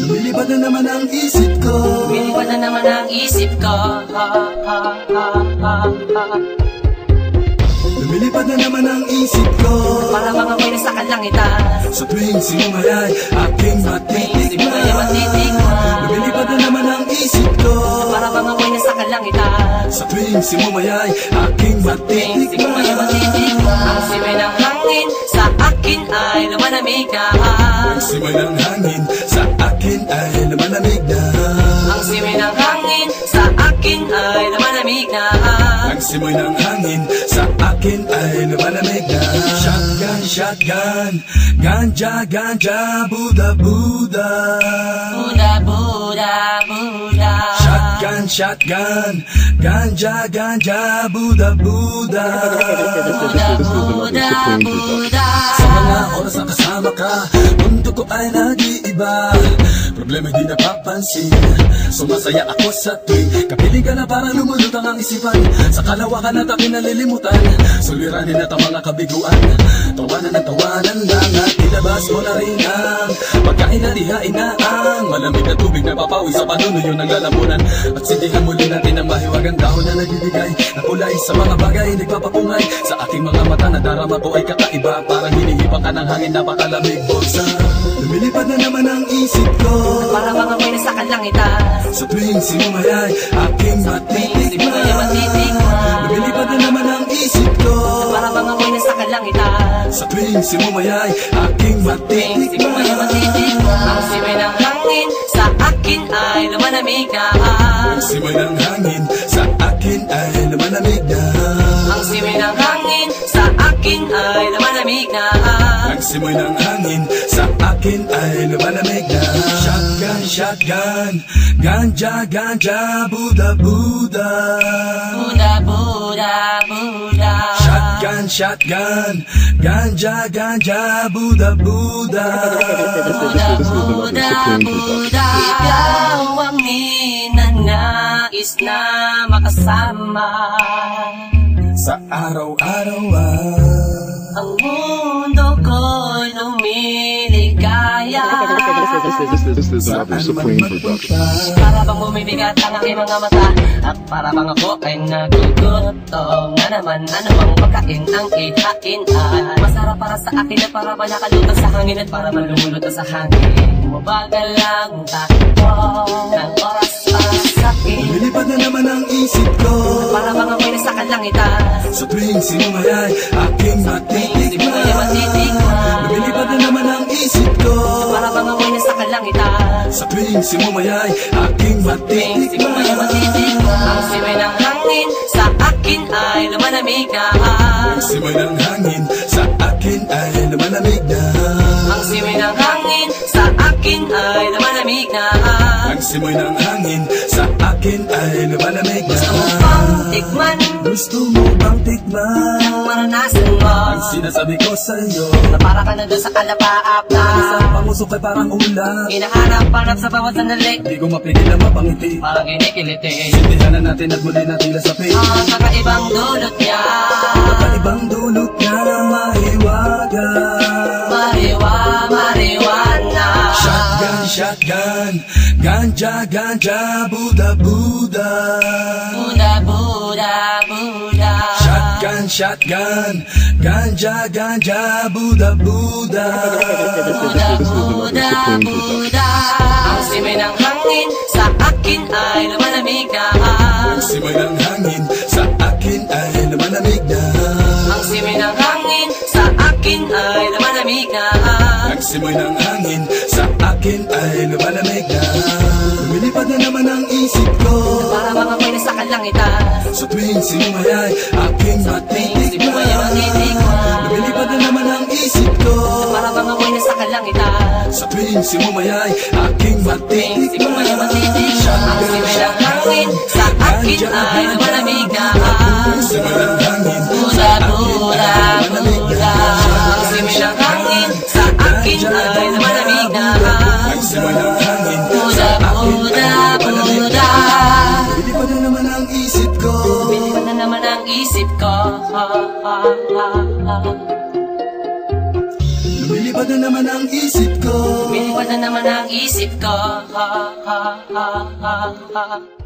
Lumilipad na naman ang isip ko. Lumilipad na naman ang isip ko. Lumilipad na naman ang isip ko. Para mga may nasa kalangitan. Sa tuwing sinumayay aking matitikman. Lumilipad na naman ang isip ko. Para mga may nasa kalangitan. Sa tuwing sinumayay aking matitikman. Ang simay ng hangin sa akin ay lumalamig na. Ang simay ng hangin sa akin ay lumalamig na. Ang simay ng hangin sa akin ay lumalamig na. Ang simoy ng hangin sa akin ay lumalamig na. Shotgun, shotgun, ganja, ganja, Buddha, Buddha. Buddha, Buddha, Buddha. Shotgun, shotgun, ganja, ganja, Buddha, Buddha. Buddha, Buddha, Buddha. Sa mga oras na kasama ka, mundo ko ay nag-iiba. Problema di napapansin. Sumasaya ako sa tuwing kapiling ka na parang lumulutang ang isipan. Sa kalawakan at aking nalilimutan, suliranin at ang mga kabiguan. Tawanan ng tawanan lang at ilabas mo na rin ang pagkain na dihain na ang malamig na tubig na papawi sa panunuyo ng lalamunan. At sindihan muli natin ang mahiwagang dahon na nagbibigay na kulay sa mga bagay nagpapapungay. Sa aking mga mata na darama ko ay kakaiba, parang hinihipang ka ng hangin, napakalamig bulsa. Lumilipad na naman ang isip ko. Para mga may nasa kalangitan. Sa tuwing sinumayay aking matitikman. Lumilipad na naman ang isip ko. Para mga may nasa kalangitan. Sa tuwing sinumayay aking matitikman. Ang simay ng hangin sa akin ay lumalamig na. Ang simay ng hangin sa akin ay lumalamig na. Ang simay ng hangin sa akin ay lumalamig na. Ang simoy ng hangin sa akin ay lumalamig na. Shotgun, shotgun, ganja, ganja, Buddha, Buddha. Buddha, Buddha, Buddha. Shotgun, shotgun, ganja, ganja, Buddha, Buddha. Buddha, Buddha, Buddha. Ikaw ang ninanais na makasama. Sa araw-araw ang mundo ko'y lumiligaya. This is Apple Supreme Production. Para bang bumibigat ang aking mga mata, at para bang ako ay nagugutom na naman. Anumang pagkain ang ihain ay masarap para sa akin, at para ba nakalutang sa hangin, at para man lumulutang sa hangin. Mabagal lang takbo ng oras para sa akin. lumilipad na naman ang isip ko. Para bang ako'y nasa kalangitan. Sa tuwing sinumayay aking matitikman. Lumilipad na naman ang isip ko. Para bang ako'y nasa kalangitan. Sa tuwing sinumayay aking matitikman. Ang simay ng hangin sa akin ay lumalamig na. Ang simoy ng hangin sa akin ay lumalamig na. Ang simay ng hangin sa akin ay lumalamig na. Ang simoy ng hangin sa akin ay lumalamig na. Gusto mo bang tikman? Gusto mo bang tikman Ang maranasan mo? ang sinasabi ko sa'yo? Na para ka na doon sa kalapaap na Isang pangusok ay parang ulam. hinahanap-hanap sa bawat sandali. Di ko mapigil ang mapangiti. Parang kinikiliti. Sindihan na natin at muli natin lasapin. Ang kakaibang dulot niya. Kakaibang dulot niya mahiwaga. Mariwana. Shotgun, shotgun, ganja, ganja, Buddha, Buddha. Buddha, Buddha, Buddha. Shotgun, shotgun, ganja, ganja, Buddha, Buddha. Buddha, Buddha, Buddha. Ang simay ng hangin sa akin ay lumalamig na. Ang simoy ng hangin sa akin ay lumalamig na. Ang simay ng hangin sa akin ay lumalamig na. Ang simoy ng hangin sa akin ay lumalamig na. Lumilipad na naman ang isip ko. Para mga may nasa kalangitan. Sa tuwing sinumayay aking matitikman. Lumilipad na naman ang isip ko. Para mga may nasa kalangitan. Sa tuwing sinumayay aking matitikman. Ang simay ng hangin sa akin ay lumalamig na. Ang simoy ng hangin Buddha, Buddha, Buddha. Ang simay ng hangin sa akin ay lumalamig na. ang simoy ng hangin Buddha, Buddha, Buddha. lumilipad na naman ang isip ko. Lumilipad na naman ang isip ko. Lumilipad Lumilipad na naman ang isip ko. Lumilipad na naman ang isip ko. Ha, ha, ha, ha, ha.